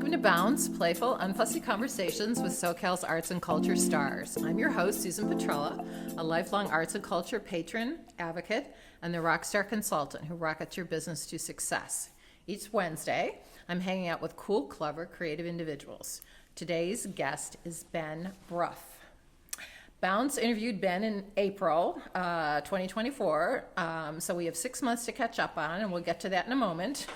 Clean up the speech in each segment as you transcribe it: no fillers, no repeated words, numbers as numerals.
Welcome to Bounce, playful, unfussy conversations with SoCal's arts and culture stars. I'm your host, Susan Petrella, a lifelong arts and culture patron, advocate, and the rockstar consultant who rockets your business to success. Each Wednesday, I'm hanging out with cool, clever, creative individuals. Today's guest is Ben Brough. Bounce interviewed Ben in April 2024, so we have 6 months to catch up on, and we'll get to that in a moment.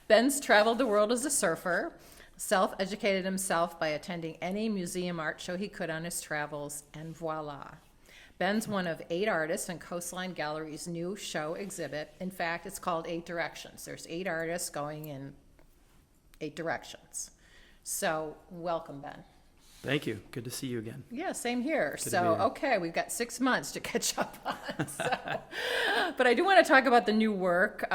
Ben's traveled the world as a surfer, self-educated himself by attending any museum art show he could on his travels, and voila. Ben's one of 8 artists in Coastline Gallery's new show exhibit. In fact, it's called 8 Directions. There's 8 artists going in 8 directions. So welcome, Ben. Thank you. Good to see you again. Yeah, same here. Good to So, be here. okay, we've got 6 months to catch up on. But I do want to talk about the new work.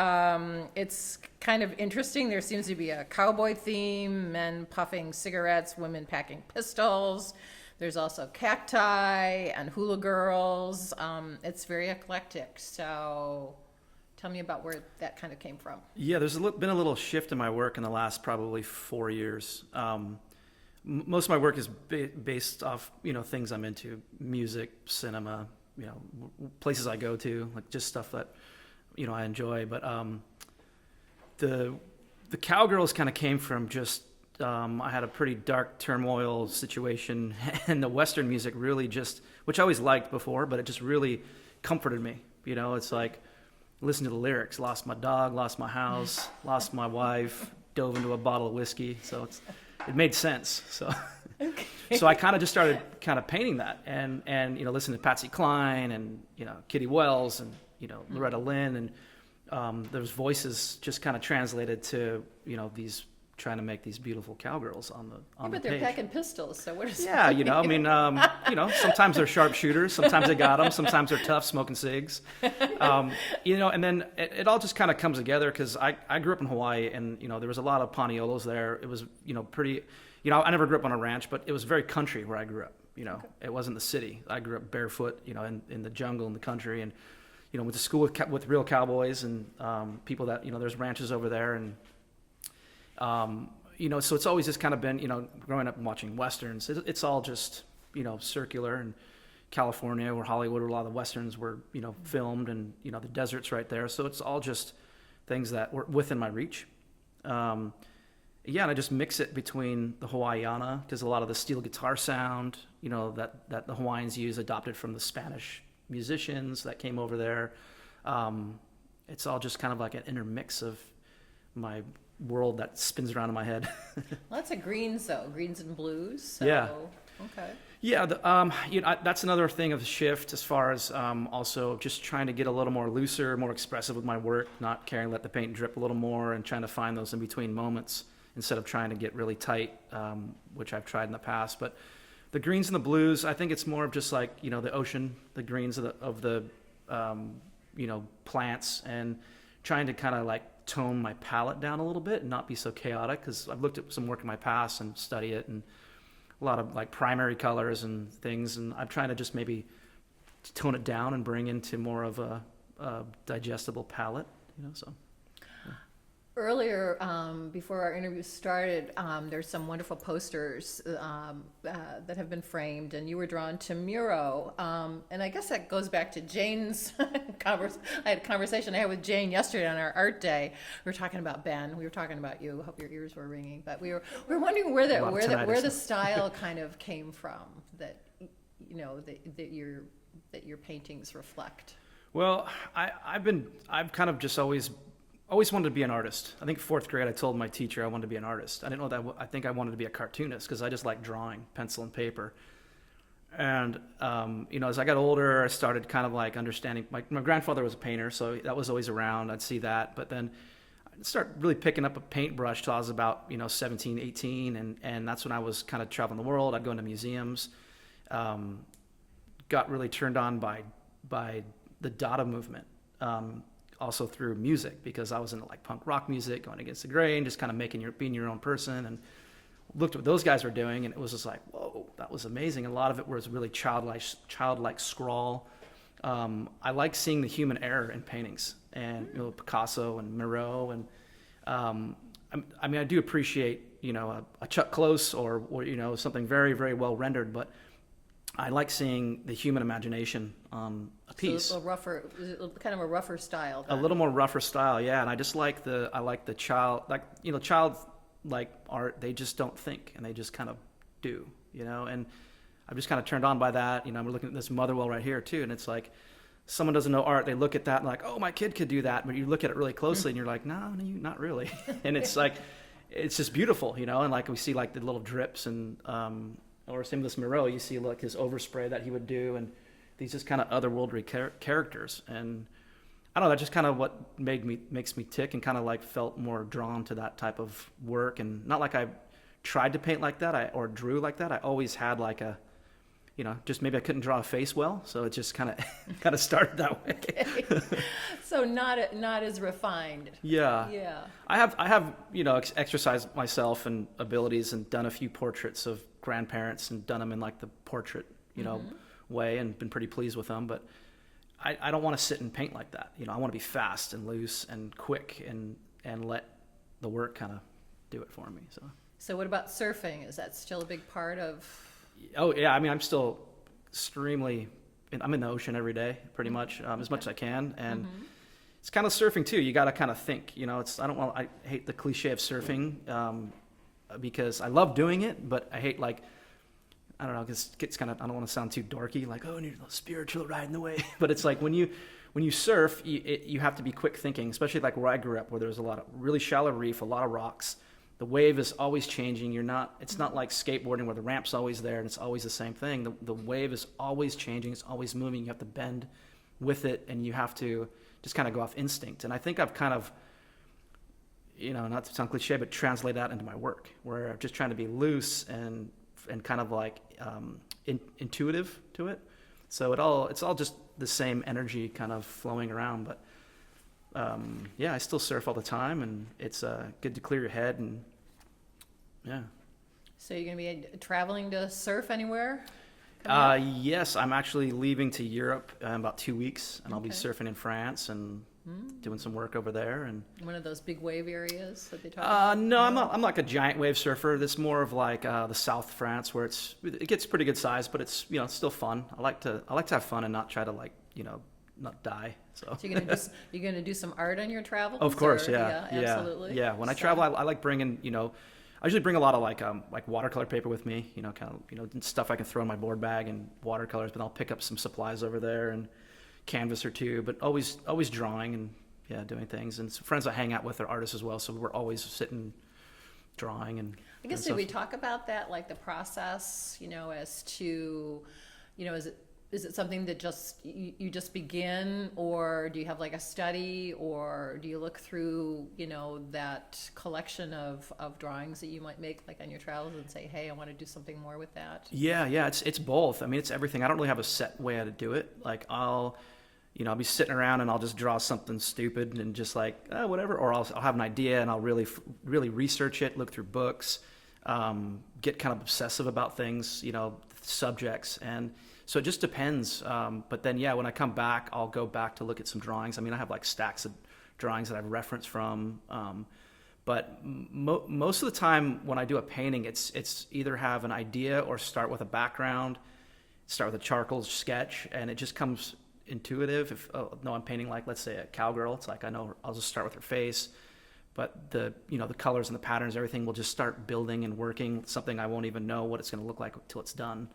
It's kind of interesting. There seems to be a cowboy theme, men puffing cigarettes, women packing pistols. There's also cacti and hula girls. It's very eclectic. So tell me about where that kind of came from. Yeah, there's been a little shift in my work in the last probably 4 years. Most of my work is based off, things I'm into, music, cinema, places I go to, like just stuff that, I enjoy. But the Cowgirls kind of came from just, I had a pretty dark turmoil situation, and the Western music really just, which I always liked before, but it just really comforted me. It's like, listen to the lyrics, lost my dog, lost my house, lost my wife, dove into a bottle of whiskey. So it made sense. So, Okay. so I kind of just started kind of painting that, and listening to Patsy Cline and Kitty Wells and Loretta Lynn, and those voices just kind of translated to these trying to make these beautiful cowgirls on the Yeah, but page. they're packing pistols, so what is Yeah, sometimes they're sharpshooters, sometimes they got them, sometimes they're tough, smoking cigs, and then it all just kind of comes together because I grew up in Hawaii, and there was a lot of Paniolos there. It was pretty, I never grew up on a ranch, but it was very country where I grew up. Okay. It wasn't the city. I grew up barefoot, in the jungle in the country, and went to school with real cowboys and people that there's ranches over there, and so it's always just kind of been, growing up and watching Westerns, it's all just, circular, and California or Hollywood where a lot of the Westerns were, filmed, and, the desert's right there. So it's all just things that were within my reach. And I just mix it between the Hawaiiana, because a lot of the steel guitar sound, that the Hawaiians use adopted from the Spanish musicians that came over there. It's all just kind of like an intermix of my world that spins around in my head. Lots of greens, though. Greens and blues. So, Yeah. Okay. Yeah, that's another thing of the shift as far as also just trying to get a little more looser, more expressive with my work, not caring, let the paint drip a little more, and trying to find those in between moments instead of trying to get really tight, which I've tried in the past. But the greens and the blues, I think it's more of just like the ocean, the greens of the plants, and trying to kind of like tone my palette down a little bit and not be so chaotic, because I've looked at some work in my past and study it, and a lot of like primary colors and things, and I'm trying to just maybe tone it down and bring into more of a digestible palette, so. Earlier, before our interview started, there's some wonderful posters that have been framed, and you were drawn to Muro. And I guess that goes back to Jane's I had a conversation I had with Jane yesterday on our art day. We were talking about Ben. We were talking about you. I hope your ears were ringing. But we were wondering where the style kind of came from that your paintings reflect. Well, I've kind of just always wanted to be an artist. I think 4th grade I told my teacher I wanted to be an artist. I didn't know that. I think I wanted to be a cartoonist because I just like drawing, pencil and paper. And as I got older, I started kind of like understanding. My grandfather was a painter, so that was always around. I'd see that, but then I'd start really picking up a paintbrush till I was about 17, 18, and that's when I was kind of traveling the world. I'd go into museums. Got really turned on by the Dada movement. Also through music, because I was into like punk rock music, going against the grain, just kind of being your own person, and looked at what those guys were doing, and it was just like, whoa, that was amazing. And a lot of it was really childlike scrawl. I like seeing the human error in paintings, and Picasso and Miro, and I do appreciate a Chuck Close or something very, very well rendered, but I like seeing the human imagination on a piece. So a rougher, kind of a rougher style. A little more rougher style, yeah. And I just like the child, child like art. They just don't think, and they just kind of do, And I'm just kind of turned on by that. We're looking at this Motherwell right here too, and it's like someone doesn't know art. They look at that and like, oh, my kid could do that. But you look at it really closely, and you're like, no, not really. And it's like, it's just beautiful, And like we see like the little drips and or same with this Moreau, you see like his overspray that he would do, and these just kind of otherworldly characters. And I don't know, that's just kind of what makes me tick, and kind of like felt more drawn to that type of work. And not like I tried to paint like that or drew like that. I always had like a, just maybe I couldn't draw a face well, so it just kind of started that way. Okay. So not as refined. Yeah. Yeah. I have exercised myself and abilities and done a few portraits of grandparents and done them in like the portrait way, and been pretty pleased with them. But I don't want to sit and paint like that. I want to be fast and loose and quick and let the work kind of do it for me. So what about surfing? Is that still a big part of? Oh yeah, I mean, I'm still I'm in the ocean every day, pretty much, as much as I can, and it's kind of surfing too. You got to kind of think, I hate the cliche of surfing, because I love doing it, but I hate I don't know, because it gets kind of, I don't want to sound too dorky, like, oh, I need a spiritual ride in the way, but it's like when you surf, you have to be quick thinking, especially like where I grew up, where there's a lot of really shallow reef, a lot of rocks. The wave is always changing. It's not like skateboarding where the ramp's always there and it's always the same thing. The wave is always changing. It's always moving. You have to bend with it, and you have to just kind of go off instinct. And I think I've kind of, not to sound cliche, but translate that into my work, where I'm just trying to be loose and kind of like intuitive to it. So it's all just the same energy kind of flowing around. But I still surf all the time, and it's good to clear your head, and yeah. So you're going to be traveling to surf anywhere? Yes, I'm actually leaving to Europe in about 2 weeks, and I'll be surfing in France and doing some work over there. And one of those big wave areas that they talk about? No, I'm not. I'm like a giant wave surfer. This more of like the South France, where it gets pretty good size, but it's it's still fun. I like to have fun and not try to not die. So you're gonna do some art on your travels? Of course, yeah, absolutely. Yeah, when I travel, I like bringing I usually bring a lot of like watercolor paper with me, kind of stuff I can throw in my board bag and watercolors. But I'll pick up some supplies over there and canvas or two. But always drawing and doing things. And some friends I hang out with are artists as well, so we're always sitting drawing and. I guess did we talk about that, like the process, as to, is it something that you just begin, or do you have like a study, or do you look through, that collection of drawings that you might make like on your travels and say, hey, I want to do something more with that? Yeah, it's both. I mean, it's everything. I don't really have a set way how to do it. Like I'll be sitting around and I'll just draw something stupid and just like, whatever, or I'll have an idea and I'll really research it, look through books, get kind of obsessive about things, subjects, and so it just depends. But then, when I come back, I'll go back to look at some drawings. I mean, I have like stacks of drawings that I've referenced from. But most of the time when I do a painting, it's either have an idea or start with a background, start with a charcoal sketch, and it just comes intuitive. If I'm painting like, let's say, a cowgirl, it's like I know I'll just start with her face. But the colors and the patterns, everything will just start building and working. Something I won't even know what it's going to look like until it's done.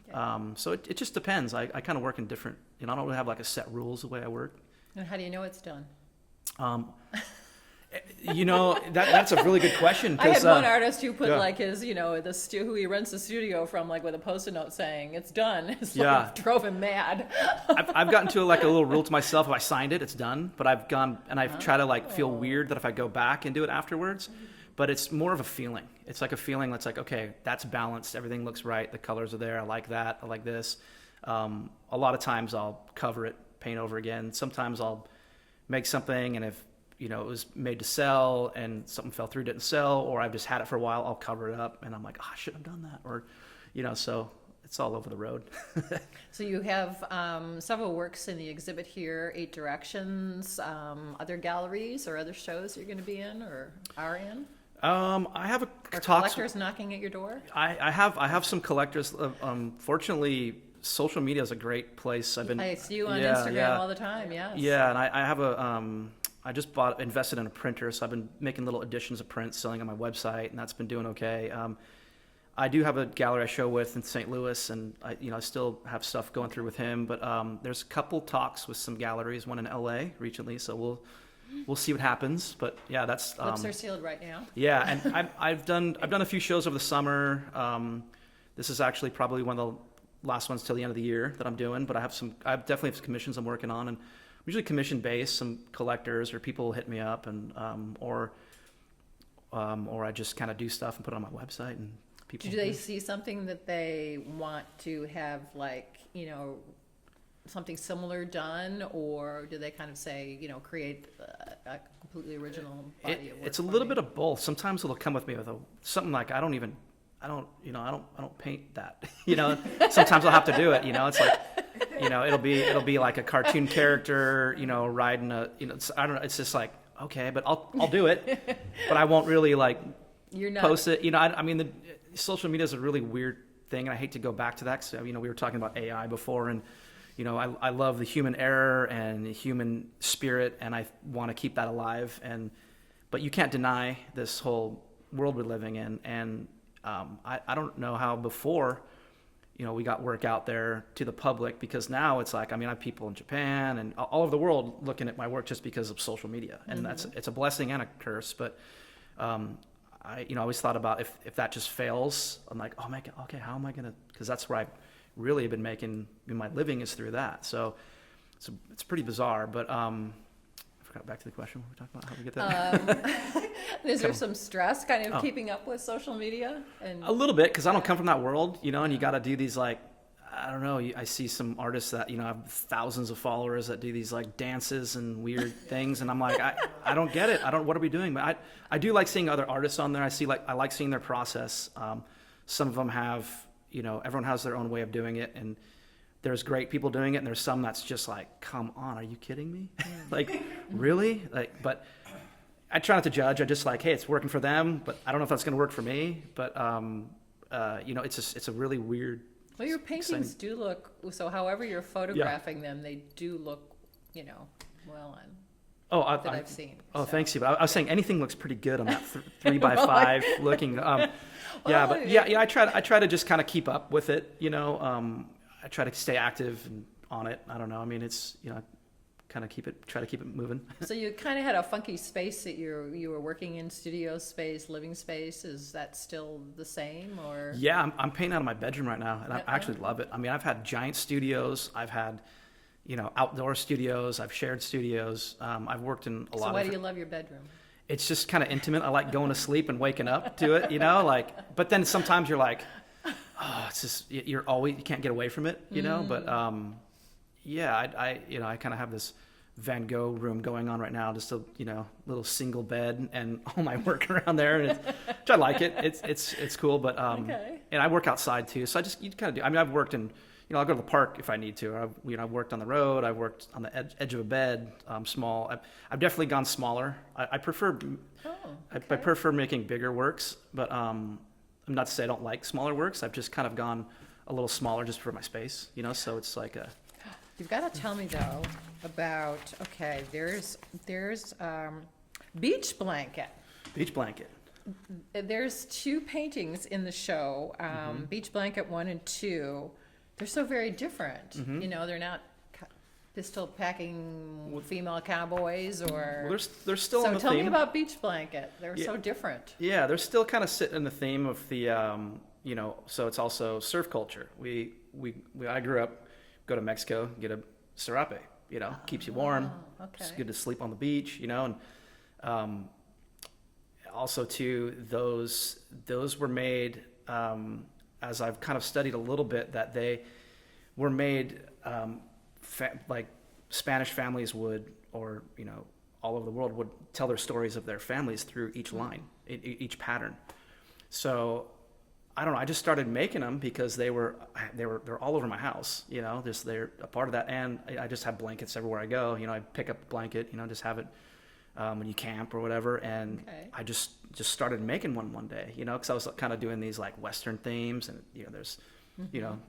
Okay. So it just depends. I kind of work in different. I don't really have like a set rules the way I work. And how do you know it's done? That's a really good question. I had one artist who put like his, who he rents the studio from, like with a post-it note saying it's done. It's like drove him mad. I've gotten to like a little rule to myself. If I signed it, it's done. But I've gone and I've tried to like feel weird that if I go back and do it afterwards. But it's more of a feeling. It's like a feeling that's like, okay, that's balanced. Everything looks right. The colors are there. I like that. I like this. A lot of times I'll cover it, paint over again. Sometimes I'll make something, and if it was made to sell and something fell through, didn't sell, or I've just had it for a while, I'll cover it up and I'm like, I shouldn't have done that. Or, so it's all over the road. So you have several works in the exhibit here, 8 Directions, other galleries or other shows you're going to be in or are in? I have a Are talks. collectors knocking at your door? I have some collectors. Fortunately, social media is a great place. I see you on yeah, Instagram yeah. all the time, yes. Yeah, and I have I just invested in a printer, so I've been making little editions of prints, selling on my website, and that's been doing okay. I do have a gallery I show with in St. Louis, and I still have stuff going through with him. But there's a couple talks with some galleries, one in LA recently, so we'll see what happens. But yeah, that's Lips are sealed right now. yeah, and I've done a few shows over the summer. This is actually probably one of the last ones till the end of the year that I'm doing. But I definitely have some commissions I'm working on, and usually commission based. Some collectors or people will hit me up, and or I just kind of do stuff and put it on my website, and people. Do they see something that they want to have, like, something similar done, or do they kind of say, create a completely original body of work? It's a for little me? bit of both. Sometimes it'll come with me with something like I don't paint that. Sometimes I'll have to do it. It's like, it'll be like a cartoon character, riding I don't know. It's just like, okay, but I'll do it, but I won't really like You're not. post it. I mean, the social media is a really weird thing, and I hate to go back to that because we were talking about AI before, and I love the human error and the human spirit, and I want to keep that alive. But you can't deny this whole world we're living in, and I don't know how before we got work out there to the public, because now it's like, I have people in Japan and all over the world looking at my work just because of social media, and it's a blessing and a curse. But I always thought about if that just fails, I'm like, oh my God, okay, how am I gonna? Because that's where I really have been making my living, is through that. So it's pretty bizarre. But I forgot, back to the question. What were we talking about? How do we get that? Is there some stress kind of keeping up with social media? And A little bit, because I don't come from that world, and you got to do these, like, I don't know. I see some artists that have thousands of followers that do these like dances and weird things, and I'm like, I don't get it. What are we doing? But I do like seeing other artists on there. I like seeing their process. Some of them have, everyone has their own way of doing it, and there's great people doing it, and there's some that's just like, come on, are you kidding me? Like, really? But I try not to judge. I just like, hey, it's working for them, but I don't know if that's going to work for me. But it's a really weird. well, your paintings do look, so however you're photographing them, they do look, well on that I've seen. Oh, so. thanks, you. But I was saying anything looks pretty good on that 3x5 looking. Yeah, Well, but yeah, I try to just kind of keep up with it. I try to stay active and on it. I don't know. It's try to keep it moving. So you kind of had a funky space that you were working in, studio space, living space. Is that still the same, or? Yeah, I'm painting out of my bedroom right now, and I actually love it. I've had giant studios. I've had, outdoor studios. I've shared studios. I've worked in a lot. So why do you love your bedroom? It's just kind of intimate. I like going to sleep and waking up to it, but then sometimes you're like, oh, it's just, you can't get away from it, but, yeah, I kind of have this Van Gogh room going on right now, just a, little single bed and all my work around there. And which I like it. It's cool. But, Okay. And I work outside too. So you kind of do, I've worked in, I'll go to the park if I need to. I've worked on the road. I've worked on the edge of a bed, small. I've definitely gone smaller. I prefer, I prefer making bigger works, but, I'm not to say I don't like smaller works. I've just kind of gone a little smaller just for my space, so it's like a. You've got to tell me though about, there's Beach Blanket. Beach Blanket. There's two paintings in the show, Beach Blanket 1 and 2. They're so very different. They're not pistol packing female cowboys, or. Well, they're still on the So tell theme. me about Beach Blanket. They're so different. Yeah, they're still kind of sitting in the theme of the, so it's also surf culture. I grew up, go to Mexico, get a serape, keeps you warm. Okay. It's good to sleep on the beach, and also too, those were made, as I've kind of studied a little bit, that they were made like Spanish families would, or all over the world would tell their stories of their families through each line, each pattern. So I don't know. I just started making them because they're all over my house. They're a part of that, and I just have blankets everywhere I go. I pick up a blanket, just have it when you camp or whatever. And Okay. I just started making one day, you know, because I was kind of doing these like Western themes, and you know, there's, you know,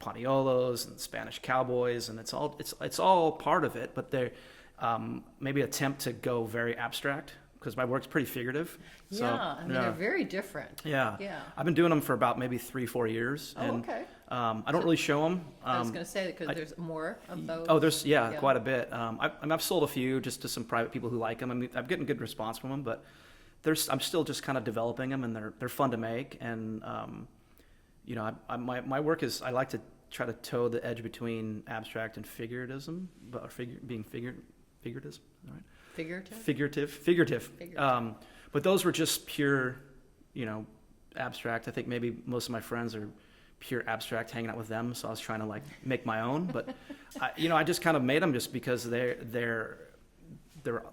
Poniolos and Spanish cowboys, and it's all part of it, but they're maybe attempt to go very abstract, because my work's pretty figurative. So, Yeah, I mean, they're very different. yeah. Yeah. I've been doing them for about maybe 3-4 years. Oh, And, okay. I don't really show them. I was going to say, because there's more of those. Oh, there's, yeah, Yeah. quite a bit. I've sold a few just to some private people who like them. I mean, I'm getting good response from them, but I'm still just kind of developing them, and they're fun to make. And, you know, my work is, I like to try to toe the edge between abstract and figuratism, but figuratism, all right? Figurative? Figurative. But those were just pure, you know, abstract. I think maybe most of my friends are pure abstract, hanging out with them. So I was trying to like make my own, but I just kind of made them just because they're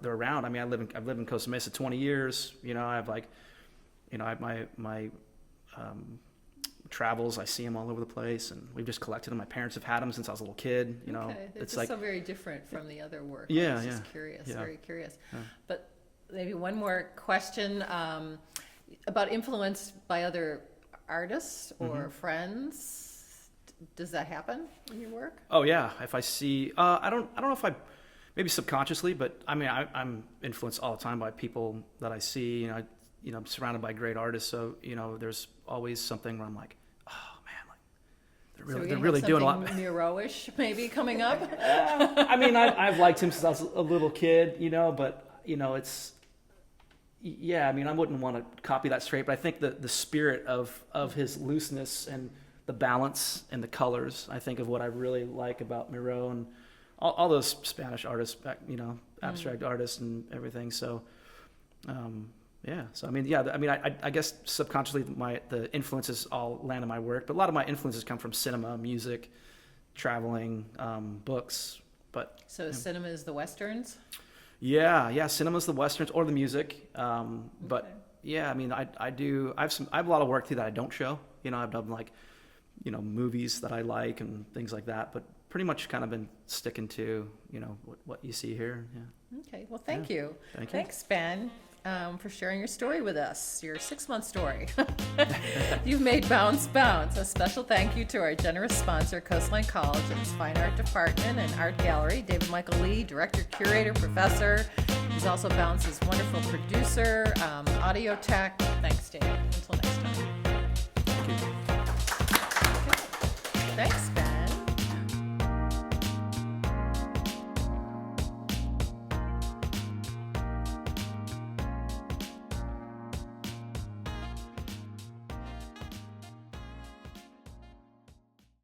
around. I mean, I've lived in Costa Mesa 20 years. You know, I have like, you know, I have my travels. I see them all over the place, and we've just collected them. My parents have had them since I was a little kid. You know, Okay, it's just like so very different from the other work. Yeah, I was just yeah, curious, yeah. very curious. Yeah. But maybe one more question about influence by other artists or Mm-hmm. friends. Does that happen in your work? Oh yeah, if I see, I don't know if I, maybe subconsciously, but I mean, I'm influenced all the time by people that I see. You know, I'm surrounded by great artists, so you know, there's always something where I'm like, oh man, like they're really doing a lot. Miro-ish maybe coming up. I mean, I've liked him since I was a little kid, you know, but you know, yeah, I mean, I wouldn't want to copy that straight, but I think the spirit of his looseness and the balance and the colors, I think of what I really like about Miro and all those Spanish artists, you know, abstract artists and everything. So, yeah. So I mean, yeah. I mean, I guess subconsciously the influences all land in my work, but a lot of my influences come from cinema, music, traveling, books. But So cinema is the Westerns? yeah, cinema's the Westerns or the music. But Okay. yeah, I mean, I have a lot of work too that I don't show. You know, I've done like, you know, movies that I like and things like that, but pretty much kind of been sticking to, you know, what you see here. Yeah. Okay, well, thank you. Thank you. Thanks, Ben, for sharing your story with us, your 6-month story. You've made Bounce Bounce. A special thank you to our generous sponsor, Coastline College and its Fine Art Department and Art Gallery, David Michael Lee, director, curator, professor. He's also Bounce's wonderful producer, audio tech. Thanks, Dave. Until next time. Thank you. Thanks.